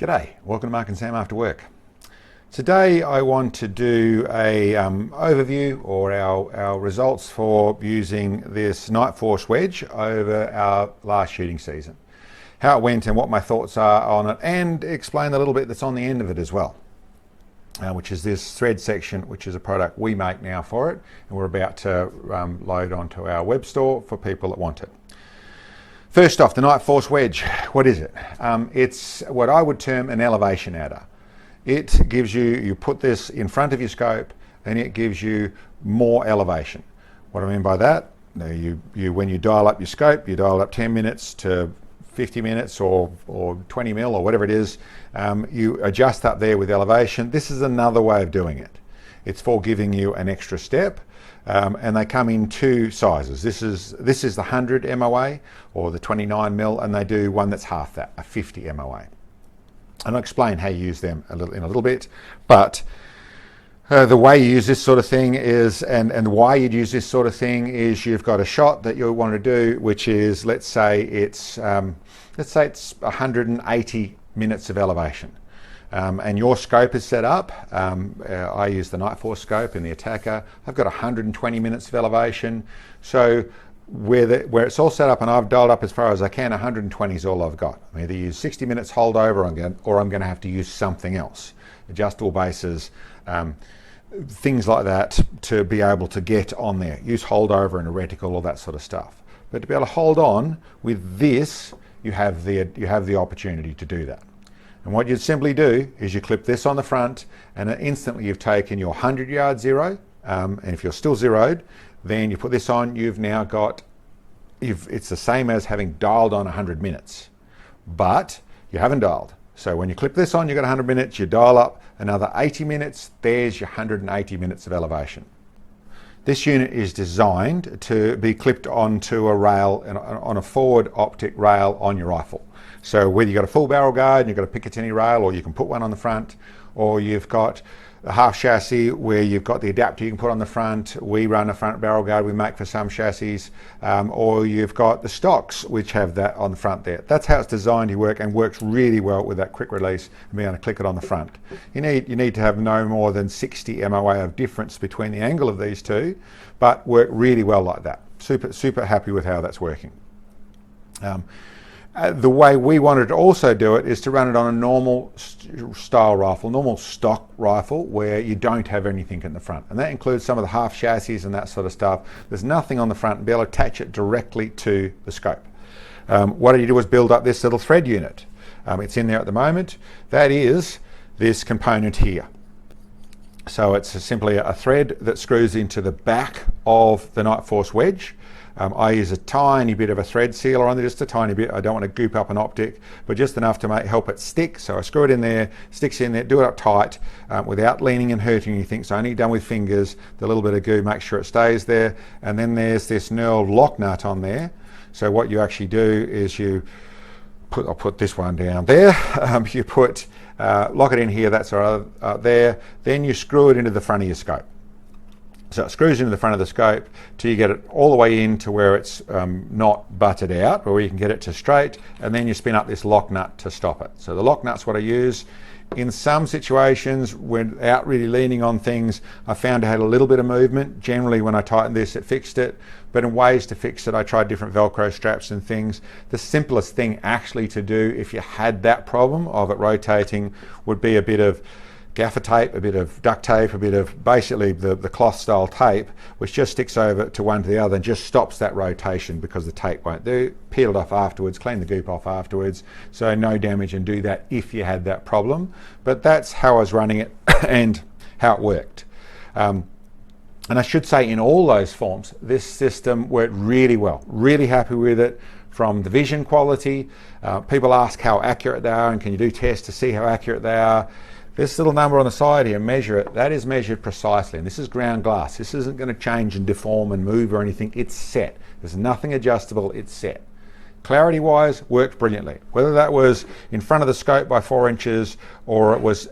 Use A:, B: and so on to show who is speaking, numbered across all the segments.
A: G'day, welcome to Mark and Sam After Work. Today I want to do a overview or our results for using this Nightforce Wedge over our last shooting season. How it went and what my thoughts are on it, and explain a little bit that's on the end of it as well, which is this thread section, which is a product we make now for it, and we're about to load onto our web store for people that want it. First off, the Nightforce Wedge, what is it? It's what I would term an elevation adder. It gives you put this in front of your scope and it gives you more elevation. What I mean by that, when you dial up your scope, you dial up 10 minutes to 50 minutes or 20 mil or whatever it is, you adjust up there with elevation. This is another way of doing it. It's for giving you an extra step. And they come in two sizes. This is the 100 MOA or the 29 mil, and they do one that's half that, a 50 MOA. And I'll explain how you use them in a little bit. But the way you use this sort of thing is, and why you'd use this sort of thing is, you've got a shot that you want to do, which is, let's say it's 180 minutes of elevation. And your scope is set up. I use the Nightforce scope in the Attacker. I've got 120 minutes of elevation. So where it's all set up and I've dialed up as far as I can, 120 is all I've got. I either use 60 minutes holdover or I'm going to have to use something else. Adjustable bases, things like that, to be able to get on there. Use holdover and a reticle, all that sort of stuff. But to be able to hold on with this, you have the opportunity to do that. And what you'd simply do is you clip this on the front, and instantly you've taken your 100-yard zero, and if you're still zeroed, then you put this on, you've now got, it's the same as having dialed on 100 minutes, but you haven't dialed. So when you clip this on, you've got 100 minutes, you dial up another 80 minutes, there's your 180 minutes of elevation. This unit is designed to be clipped onto a rail, on a forward optic rail on your rifle. So whether you've got a full barrel guard and you've got a Picatinny rail, or you can put one on the front, or you've got a half chassis where you've got the adapter you can put on the front. We run a front barrel guard we make for some chassis, or you've got the stocks which have that on the front there. That's how it's designed to work, and works really well with that quick release and being able to click it on the front. You need to have no more than 60 MOA of difference between the angle of these two, but work really well like that. Super happy with how that's working. The way we wanted to also do it is to run it on a normal style rifle, normal stock rifle, where you don't have anything in the front. And that includes some of the half chassis and that sort of stuff. There's nothing on the front, and be able to attach it directly to the scope. What you do is build up this little thread unit. It's in there at the moment. That is this component here. So it's simply a thread that screws into the back of the Nightforce Wedge. I use a tiny bit of a thread sealer on there, just a tiny bit. I don't want to goop up an optic, but just enough to help it stick. So I screw it in there, sticks in there, do it up tight without leaning and hurting anything. So only done with fingers, the little bit of goo, make sure it stays there. And then there's this knurled lock nut on there. So what you actually do is I'll put this one down there. You lock it in here, that's there. Then you screw it into the front of your scope. So it screws into the front of the scope till you get it all the way in to where it's not butted out, or where you can get it to straight, and then you spin up this lock nut to stop it. So the lock nut's what I use. In some situations, without really leaning on things, I found it had a little bit of movement. Generally, when I tightened this, it fixed it. But in ways to fix it, I tried different Velcro straps and things. The simplest thing actually to do, if you had that problem of it rotating, would be a bit of gaffer tape, a bit of duct tape, a bit of basically the cloth style tape, which just sticks over to one to the other and just stops that rotation, because the tape won't do. Peel it off afterwards, clean the goop off afterwards, so no damage, and do that if you had that problem. But that's how I was running it and how it worked. And I should say, in all those forms, this system worked really well. Really happy with it. From the vision quality, people ask how accurate they are, and can you do tests to see how accurate they are. This little number on the side here, measure it, that is measured precisely, and this is ground glass. This isn't going to change and deform and move or anything. It's set. There's nothing adjustable, it's set. Clarity wise, worked brilliantly. Whether that was in front of the scope by 4 inches, or it was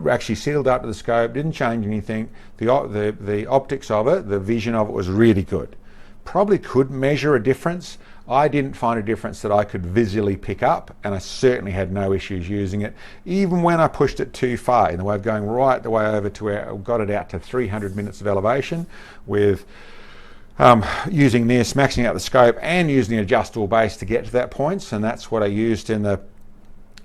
A: actually sealed up to the scope, didn't change anything. The optics of it, the vision of it was really good. Probably could measure a difference I didn't find a difference that I could visually pick up, and I certainly had no issues using it, even when I pushed it too far, in the way of going right the way over to where I got it out to 300 minutes of elevation with using this, maxing out the scope and using the adjustable base to get to that point. And that's what I used in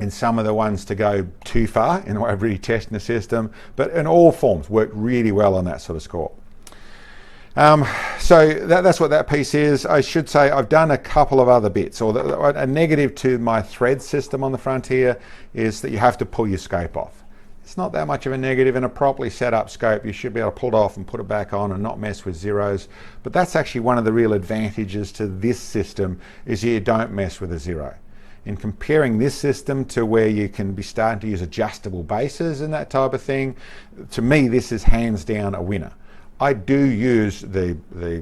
A: some of the ones to go too far in the way of really testing the system, but in all forms worked really well on that sort of score. So that's what that piece is. I should say I've done a couple of other bits. Or a negative to my thread system on the front here is that you have to pull your scope off. It's not that much of a negative. In a properly set up scope, you should be able to pull it off and put it back on and not mess with zeros. But that's actually one of the real advantages to this system, is you don't mess with a zero. In comparing this system to where you can be starting to use adjustable bases and that type of thing, to me this is hands down a winner. I do use the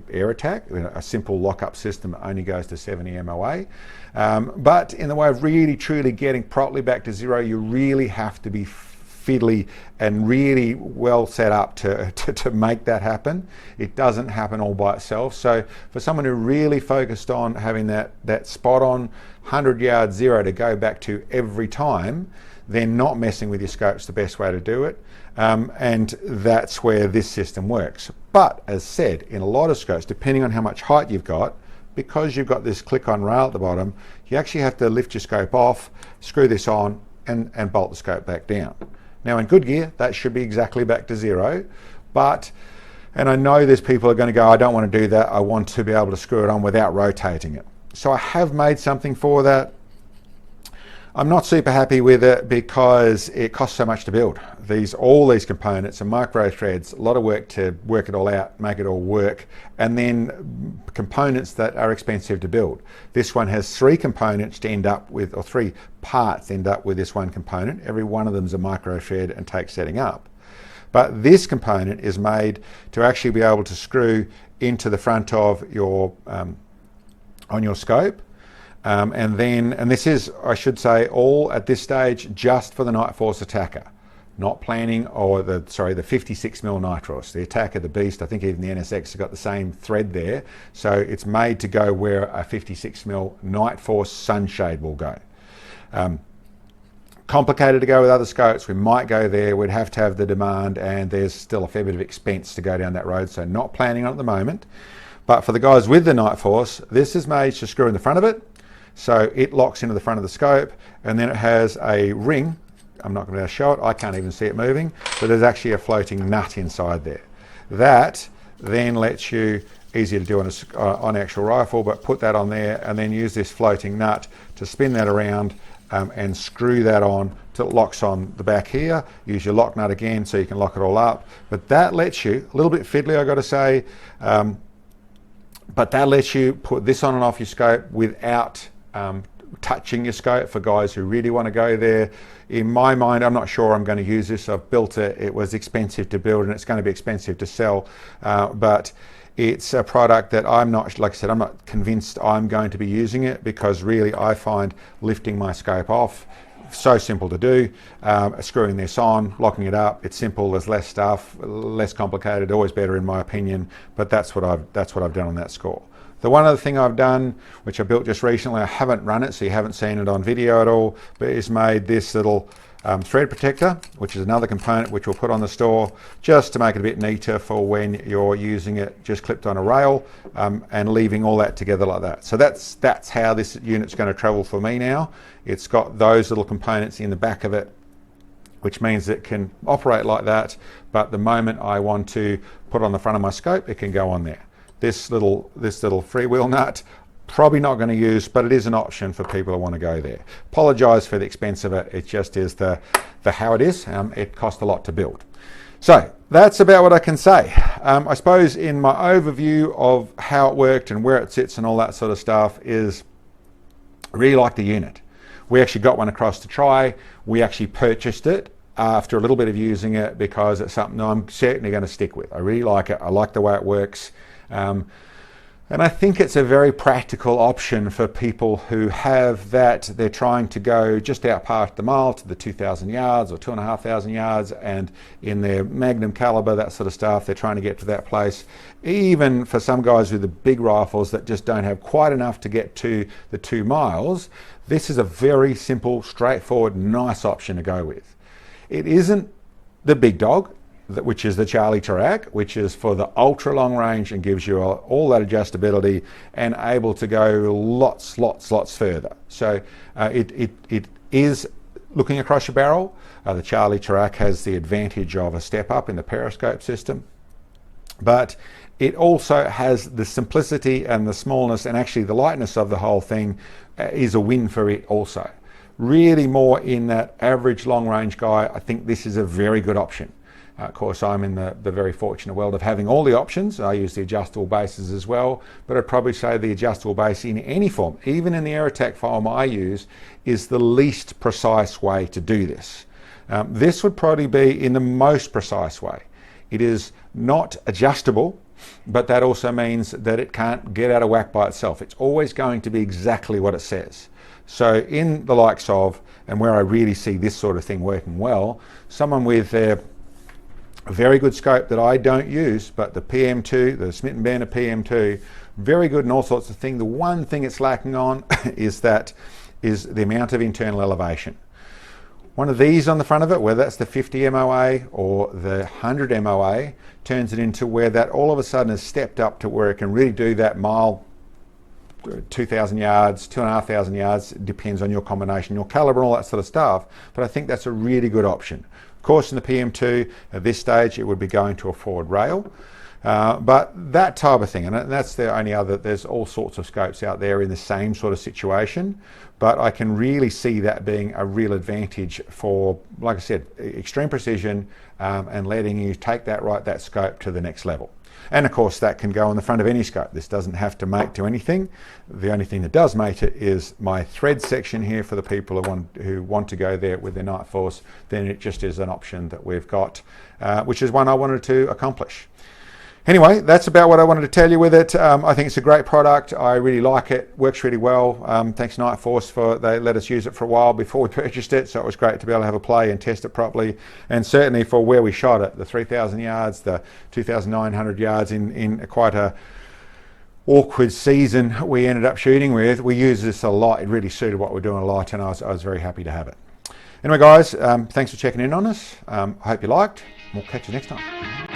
A: air attack, a simple lock-up system that only goes to 70 MOA. But in the way of really truly getting properly back to zero, you really have to be fiddly and really well set up to make that happen. It doesn't happen all by itself. So for someone who really focused on having that spot on 100 yard zero to go back to every time, then not messing with your scope's the best way to do it. And that's where this system works. But as said, in a lot of scopes, depending on how much height you've got, because you've got this click on rail at the bottom, you actually have to lift your scope off, screw this on and bolt the scope back down. Now in good gear, that should be exactly back to zero, and I know there's people who are going to go, I don't want to do that, I want to be able to screw it on without rotating it. So I have made something for that. I'm not super happy with it because it costs so much to build. All these components are micro threads, a lot of work to work it all out, make it all work, and then components that are expensive to build. This one has 3 components to end up with, or 3 parts end up with this one component. Every one of them is a micro thread and takes setting up. But this component is made to actually be able to screw into the front of your, on your scope. And this is, I should say, all at this stage just for the Nightforce Attacker, not planning, or the 56mm Nitros, the Attacker, the Beast. I think even the NSX has got the same thread there, so it's made to go where a 56mm Nightforce Sunshade will go. Complicated to go with other scopes. We might go there. We'd have to have the demand, and there's still a fair bit of expense to go down that road, so not planning on it at the moment. But for the guys with the Nightforce, this is made to screw in the front of it. So it locks into the front of the scope, and then it has a ring. I'm not going to show it, I can't even see it moving, but there's actually a floating nut inside there. That then lets you, easier to do on actual rifle, but put that on there and then use this floating nut to spin that around and screw that on till it locks on the back here. Use your lock nut again so you can lock it all up. But that lets you, a little bit fiddly I got to say, but that lets you put this on and off your scope without touching your scope, for guys who really want to go there. In my mind, I'm not sure I'm going to use this. I've built it. It was expensive to build and it's going to be expensive to sell. But it's a product that I'm not, like I said, I'm not convinced I'm going to be using it, because really I find lifting my scope off so simple to do. Screwing this on, locking it up, it's simple. There's less stuff, less complicated, always better in my opinion. But that's what I've done on that score. The one other thing I've done, which I built just recently, I haven't run it, so you haven't seen it on video at all, but it's made this little thread protector, which is another component which we'll put on the store just to make it a bit neater for when you're using it just clipped on a rail, and leaving all that together like that. So that's how this unit's going to travel for me now. It's got those little components in the back of it, which means it can operate like that, but the moment I want to put it on the front of my scope, it can go on there. This little freewheel nut, probably not going to use, but it is an option for people who want to go there. Apologise for the expense of it. It just is the how it is. It cost a lot to build. So that's about what I can say. I suppose in my overview of how it worked and where it sits and all that sort of stuff is, I really like the unit. We actually got one across to try. We actually purchased it after a little bit of using it because it's something I'm certainly going to stick with. I really like it. I like the way it works. And I think it's a very practical option for people who have that, they're trying to go just out past the mile to the 2,000 yards or 2,500 yards, and in their magnum caliber, that sort of stuff, they're trying to get to that place. Even for some guys with the big rifles that just don't have quite enough to get to the 2 miles, this is a very simple, straightforward, nice option to go with. It isn't the big dog, which is the Charlie Tarak, which is for the ultra long range and gives you all that adjustability and able to go lots further. So it is looking across your barrel. The Charlie Tarak has the advantage of a step up in the periscope system, but it also has the simplicity and the smallness, and actually the lightness of the whole thing is a win for it also. Really more in that average long range guy, I think this is a very good option. Of course, I'm in the very fortunate world of having all the options. I use the adjustable bases as well, but I'd probably say the adjustable base in any form, even in the Aerotac form I use, is the least precise way to do this. This would probably be in the most precise way. It is not adjustable, but that also means that it can't get out of whack by itself. It's always going to be exactly what it says. So in the likes of, and where I really see this sort of thing working well, someone with their a very good scope that I don't use, but the PM2, the Smith & Banner PM2, very good in all sorts of things. The one thing it's lacking on is the amount of internal elevation. One of these on the front of it, whether that's the 50 MOA or the 100 MOA, turns it into where that all of a sudden has stepped up to where it can really do that mile, 2,000 yards, 2,500 yards, depends on your combination, your caliber and all that sort of stuff. But I think that's a really good option. Of course, in the PM2, at this stage, it would be going to a forward rail. But that type of thing, and that's the only other, there's all sorts of scopes out there in the same sort of situation, but I can really see that being a real advantage for, like I said, extreme precision and letting you take that scope to the next level. And of course that can go on the front of any scope. This doesn't have to mate to anything. The only thing that does mate it is my thread section here for the people who want to go there with their Nightforce. Then it just is an option that we've got, which is one I wanted to accomplish. Anyway, that's about what I wanted to tell you with it. I think it's a great product. I really like it. Works really well. Thanks Nightforce they let us use it for a while before we purchased it, so it was great to be able to have a play and test it properly. And certainly for where we shot it, the 3,000 yards, the 2,900 yards in quite a awkward season we ended up shooting with, we used this a lot. It really suited what we're doing a lot, and I was very happy to have it. Anyway guys, thanks for checking in on us. I hope you liked. We'll catch you next time.